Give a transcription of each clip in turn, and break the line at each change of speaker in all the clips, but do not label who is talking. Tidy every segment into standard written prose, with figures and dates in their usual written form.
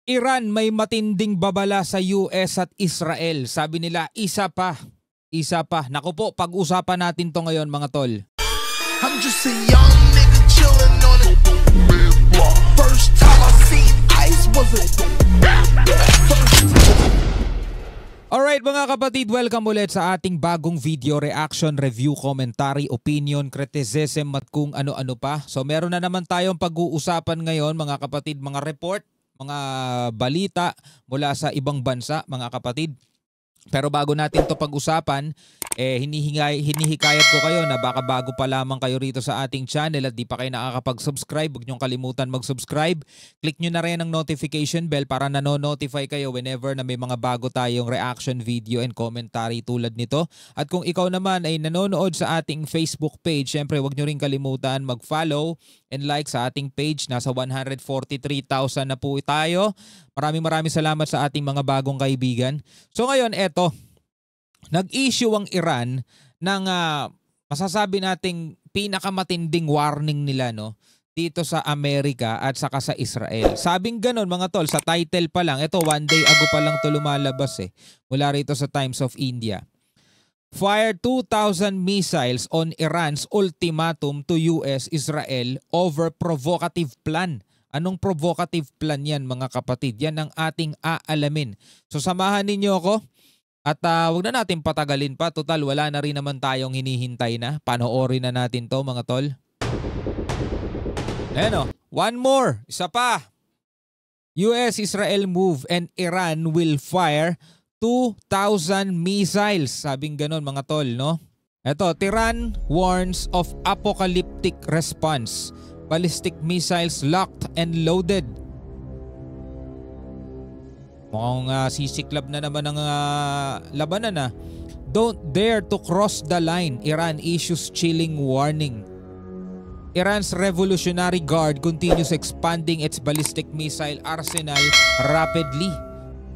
Iran may matinding babala sa US at Israel. Sabi nila, isa pa. Naku po, pag-usapan natin to ngayon mga tol.
I'm just a young nigga chillin' on it. First time I seen ice was it.
Alright mga kapatid, welcome ulit sa ating bagong video, reaction, review, commentary, opinion, criticism at kung ano-ano pa. So meron na naman tayong pag-uusapan ngayon mga kapatid, mga report, mga balita mula sa ibang bansa mga kapatid. Pero bago natin to pag-usapan, hinihikayat ko kayo na baka bago pa lamang kayo rito sa ating channel at di pa kayo nakakapag-subscribe, huwag niyong kalimutan mag-subscribe. Click nyo na rin ang notification bell para nano-notify kayo whenever na may mga bago tayong reaction video and commentary tulad nito. At kung ikaw naman ay nanonood sa ating Facebook page, syempre huwag nyo rin kalimutan mag-follow and like sa ating page. Nasa 143,000 na po tayo. Maraming salamat sa ating mga bagong kaibigan. So ngayon, eto, nag-issue ang Iran ng masasabi nating pinakamatinding warning nila dito sa Amerika at saka sa Israel. Sabing ganon mga tol, sa title pa lang, ito one day ago pa lang ito lumalabas mula rito sa Times of India. Fire 2,000 missiles on Iran's ultimatum to US, Israel over provocative plan. Anong provocative plan yan mga kapatid? Yan ang ating aalamin. So samahan ninyo ako at wag na natin patagalin pa. Total wala na rin naman tayong hinihintay na. Panoorin na natin to mga tol. Ayan one more. Isa pa. US-Israel move and Iran will fire 2,000 missiles. Sabing ganon mga tol, no? Ito, Tehran warns of apocalyptic response. Ballistic missiles locked and loaded. Mukhang sisiklab na naman ang labanan . Don't dare to cross the line. Iran issues chilling warning. Iran's Revolutionary Guard continues expanding its ballistic missile arsenal rapidly.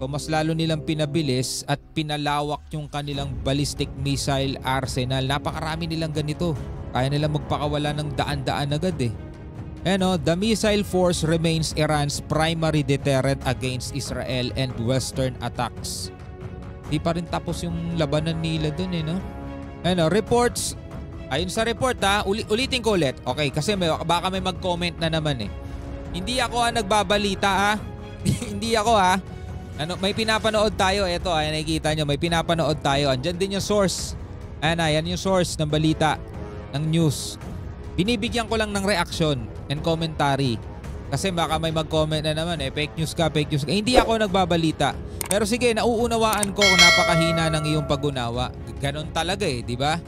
So mas lalo nilang pinabilis at pinalawak yung kanilang ballistic missile arsenal. Napakarami nilang ganito. Kaya nilang magpakawala ng daan-daan agad . The missile force remains Iran's primary deterrent against Israel and Western attacks. Di pa rin tapos yung labanan nila dun reports. Ayun sa report ulitin ko ulit. Okay, kasi baka may mag-comment na naman Hindi ako nagbabalita Hindi ako may pinapanood tayo. Ito nakikita nyo, may pinapanood tayo. Andyan din yung source. Yan yung source ng balita, ng news. Binibigyan ko lang ng reaction and commentary. Kasi baka may mag-comment na naman fake news ka. Hindi ako nagbabalita. Pero sige, nauunawaan ko kung napakahina ng iyong pag-unawa. Ganon talaga di ba?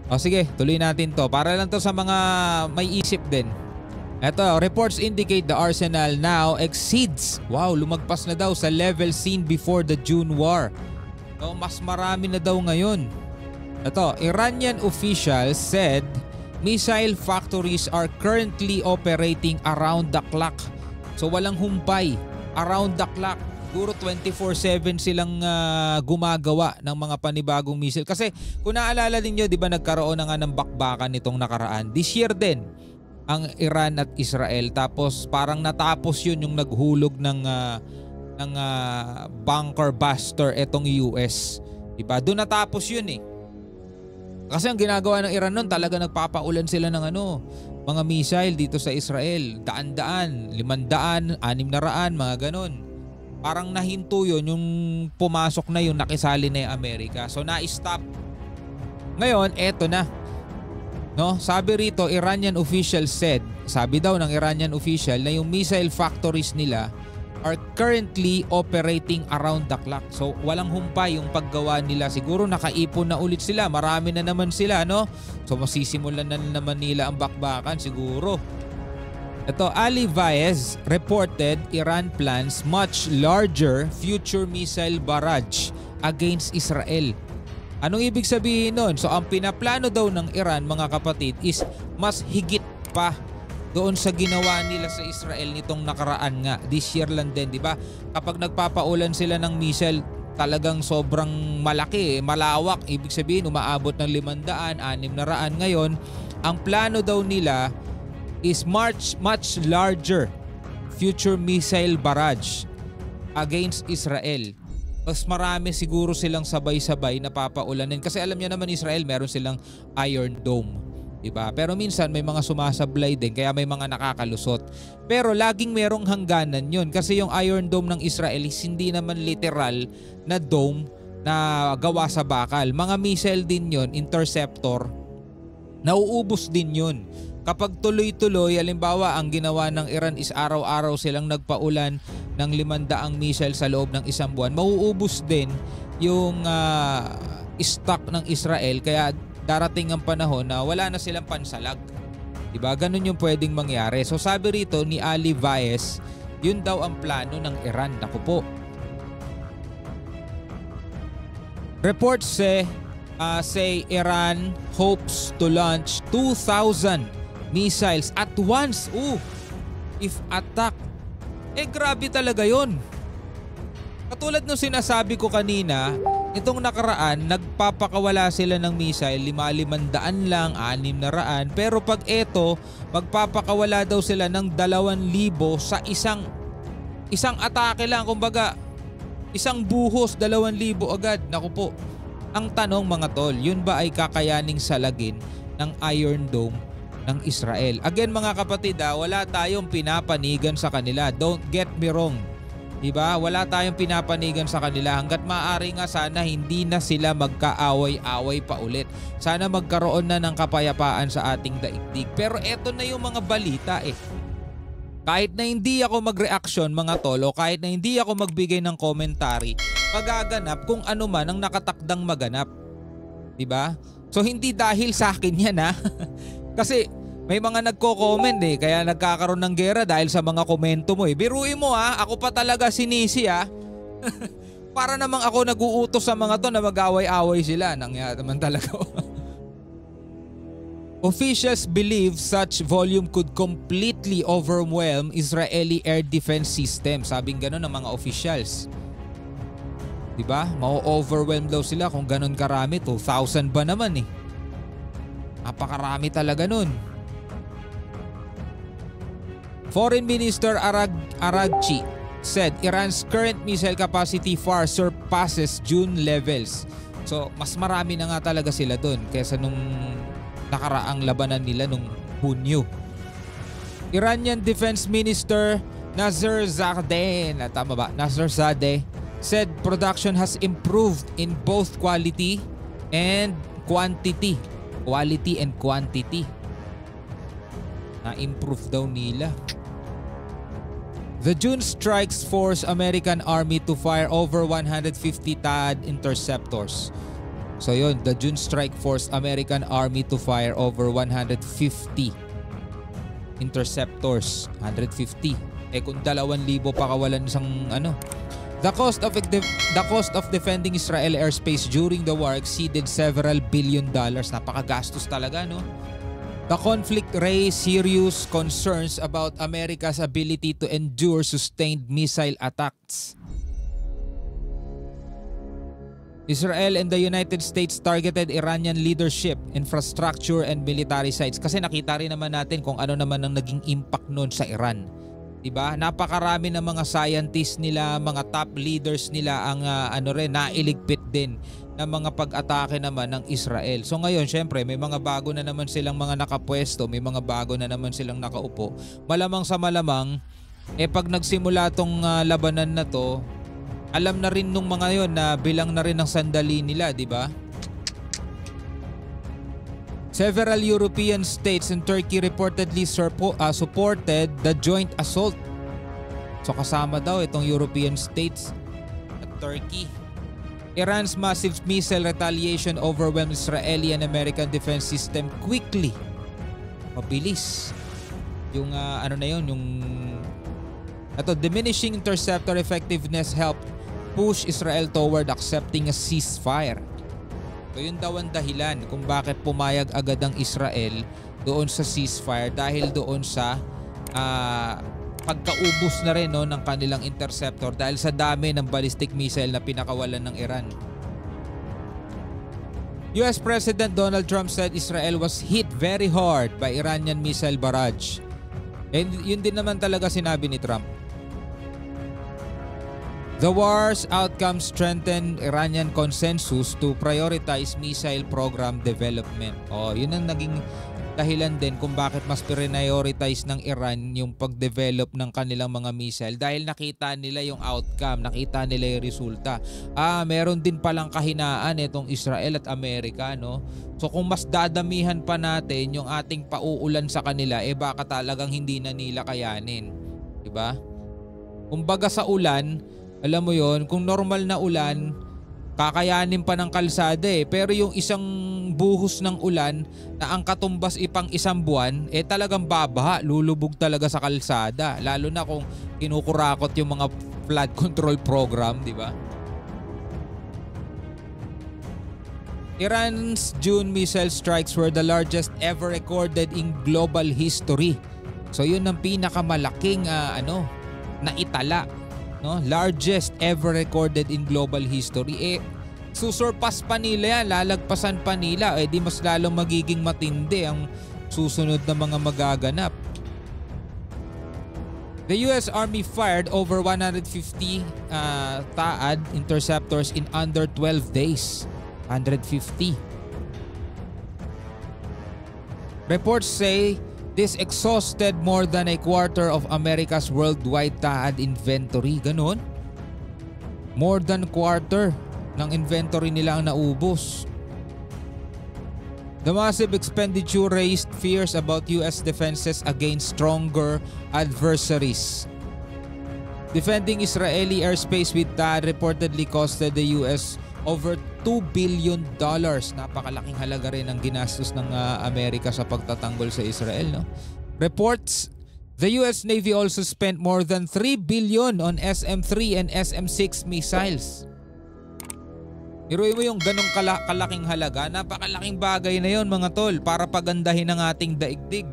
O sige, tuloy natin to. Para lang to sa mga may isip din. Eto, reports indicate the arsenal now exceeds. Wow, lumagpas na daw sa level seen before the June war. So, mas marami na daw ngayon. Eto, Iranian officials said missile factories are currently operating around the clock. So walang humpay. Around the clock. Siguro 24/7 silang gumagawa ng mga panibagong missile. Kasi kung naalala ninyo, di ba nagkaroon na nga ng bakbakan nitong nakaraan. This year din ang Iran at Israel. Tapos parang natapos yun yung naghulog ng bunker buster etong US. Diba? Doon natapos yun Kasi ang ginagawa ng Iran nun, talaga nagpapaulan sila ng mga missile dito sa Israel. Daan-daan, 500, 600, mga ganon. Parang nahinto yun, yung pumasok na yung nakisali na yung Amerika. So na-stop. Ngayon, eto na. Sabi rito, Iranian official said, sabi daw ng Iranian official na yung missile factories nila are currently operating around the clock. So walang humpay yung paggawa nila. Siguro nakaipon na ulit sila. Marami na naman sila So masisimulan na naman nila ang bakbakan siguro. Ito, Ali Vaez reported Iran plans much larger future missile barrage against Israel. Anong ibig sabihin nun? So ang pinaplano daw ng Iran mga kapatid is mas higit pa doon sa ginawa nila sa Israel nitong nakaraan nga. This year lang din, di ba? Kapag nagpapaulan sila ng missile, talagang sobrang malaki, malawak. Ibig sabihin, umaabot ng 500, 600. Ngayon, ang plano daw nila is much larger future missile barrage. against Israel. Mas marami siguro silang sabay-sabay na papaulanin kasi alam niya naman Israel meron silang Iron Dome, diba? Pero minsan may mga sumasablay din kaya may mga nakakalusot. Pero laging merong hangganan yun kasi yung Iron Dome ng Israel is hindi naman literal na dome na gawa sa bakal. Mga missile din yun, interceptor, nauubos din yun. Kapag tuloy-tuloy, halimbawa ang ginawa ng Iran is araw-araw silang nagpaulan ng 500 missile sa loob ng isang buwan, mauubos din yung stock ng Israel kaya darating ang panahon na wala na silang pansalag. Diba? Ganun yung pwedeng mangyari. So sabi rito ni Ali Vaez, yun daw ang plano ng Iran. Naku po. Reports say Iran hopes to launch 2,000 missiles at once. If attack. Grabe talaga yon. Katulad nung sinasabi ko kanina, itong nakaraan, nagpapakawala sila ng missile, 500 lang, 600. Pero pag eto, magpapakawala daw sila ng 2,000 sa isang atake lang. Kumbaga, isang buhos, 2,000 agad. Naku po. Ang tanong mga tol, yun ba ay kakayaning salagin ng Iron Dome ng Israel? Again mga kapatid, wala tayong pinapanigan sa kanila. Don't get me wrong. Diba? Wala tayong pinapanigan sa kanila. Hanggat maaari nga sana hindi na sila magkaaway-away pa ulit. Sana magkaroon na ng kapayapaan sa ating daigdig. Pero eto na yung mga balita Kahit na hindi ako mag-reaction mga tolo, kahit na hindi ako magbigay ng commentary, magaganap kung ano man ang nakatakdang maganap. Diba? So hindi dahil sa akin yan Kasi may mga nagko-comment kaya nagkakaroon ng gera dahil sa mga komento mo Biruin mo ako pa talaga sinisi Para namang ako nag-uutos sa mga to na mag-away-away sila. Nangyari naman talaga. Officials believe such volume could completely overwhelm Israeli air defense system. Sabing gano'n ng mga officials. Diba? Ma-overwhelm daw sila kung gano'n karami. 2,000 ba naman Napakarami talaga nun. Foreign Minister Aragchi said Iran's current missile capacity far surpasses June levels. So mas marami na nga talaga sila dun kaysa nung nakaraang labanan nila nung Hunyo. Iranian Defense Minister Nasser Zadeh said production has improved in both quality and quantity. Quality and quantity. Na-improve daw nila. The June strikes forced American Army to fire over 150 THAAD interceptors. So yun, the June strike forced American Army to fire over 150 interceptors. 150. Kung 2,000 pakawalan isang The cost of defending Israel airspace during the war exceeded several $billion. Napakagastos talaga, no? The conflict raised serious concerns about America's ability to endure sustained missile attacks. Israel and the United States targeted Iranian leadership, infrastructure and military sites. Kasi nakita rin naman natin kung ano naman ang naging impact noon sa Iran. Diba? Napakarami ng mga scientists nila, mga top leaders nila ang nailigpit din ng mga pag-atake naman ng Israel. So ngayon, syempre, may mga bago na naman silang mga nakapwesto, may mga bago na naman silang nakaupo. Malamang sa malamang, pag nagsimula tong labanan na to, alam na rin nung mga yon na bilang na rin ang sandali nila, di ba? Several European states and Turkey reportedly supported the joint assault. So kasama daw itong European states at Turkey. Iran's massive missile retaliation overwhelmed Israeli and American defense system quickly. Mabilis. Yung diminishing interceptor effectiveness helped push Israel toward accepting a ceasefire. So yun daw ang dahilan kung bakit pumayag agad ang Israel doon sa ceasefire dahil doon sa pagkaubos na rin ng kanilang interceptor dahil sa dami ng ballistic missile na pinakawalan ng Iran. US President Donald Trump said Israel was hit very hard by Iranian missile barrage. And yun din naman talaga sinabi ni Trump. The war's outcome strengthened Iranian consensus to prioritize missile program development. Yun ang naging dahilan din kung bakit mas prioritize ng Iran yung pag-develop ng kanilang mga missile dahil nakita nila yung outcome, nakita nila yung resulta. Meron din palang kahinaan itong Israel at Amerika, no? So kung mas dadamihan pa natin yung ating pauulan sa kanila, baka talagang hindi na nila kayanin. Diba? Kumbaga sa ulan, alam mo yon, kung normal na ulan, kakayanin pa ng kalsada Pero yung isang buhos ng ulan na ang katumbas ipang isang buwan, talagang babaha, lulubog talaga sa kalsada. Lalo na kung kinukurakot yung mga flood control program, di ba? Iran's June missile strikes were the largest ever recorded in global history. So yun ang pinakamalaking naitala. No, largest ever recorded in global history. Susurpass pa nila yan, lalagpasan pa nila, di mas lalong magiging matindi ang susunod na mga magaganap. The US Army fired over 150 THAAD interceptors in under 12 days. 150. Reports say this exhausted more than a quarter of America's worldwide THAAD inventory. Ganon? More than quarter ng inventory nila ang naubos. The massive expenditure raised fears about US defenses against stronger adversaries. Defending Israeli airspace with THAAD reportedly costed the US over $2 billion. Napakalaking halaga rin ang ginastos ng Amerika sa pagtatanggol sa Israel. No? Reports, the US Navy also spent more than $3 billion on SM-3 and SM-6 missiles. Iruin mo yung ganong kalaking halaga. Napakalaking bagay na yon mga tol para pagandahin ang ating daigdig.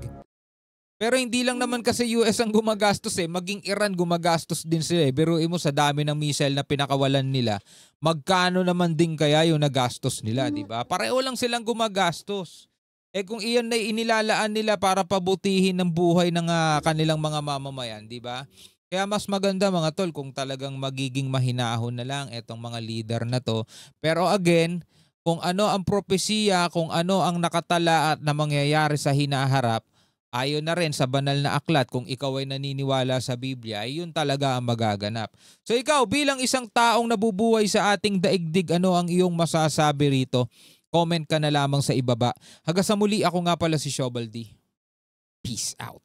Pero hindi lang naman kasi US ang gumagastos maging Iran gumagastos din sila. Biruin mo sa dami ng missile na pinakawalan nila, magkano naman din kaya yung nagastos nila, di ba? Pareho lang silang gumagastos. Kung iyan na inilalaan nila para pabutihin ng buhay ng kanilang mga mamamayan, di ba? Kaya mas maganda mga tol kung talagang magiging mahinahon na lang etong mga leader na to. Pero again, kung ano ang propesiya, kung ano ang nakatala at na mangyayari sa hinaharap, ayon na rin sa banal na aklat, kung ikaw ay naniniwala sa Biblia, ay yun talaga ang magaganap. So ikaw, bilang isang taong nabubuhay sa ating daigdig, ano ang iyong masasabi rito? Comment ka na lamang sa ibaba. Hanggang sa muli, ako nga pala si Shobaldi. Peace out.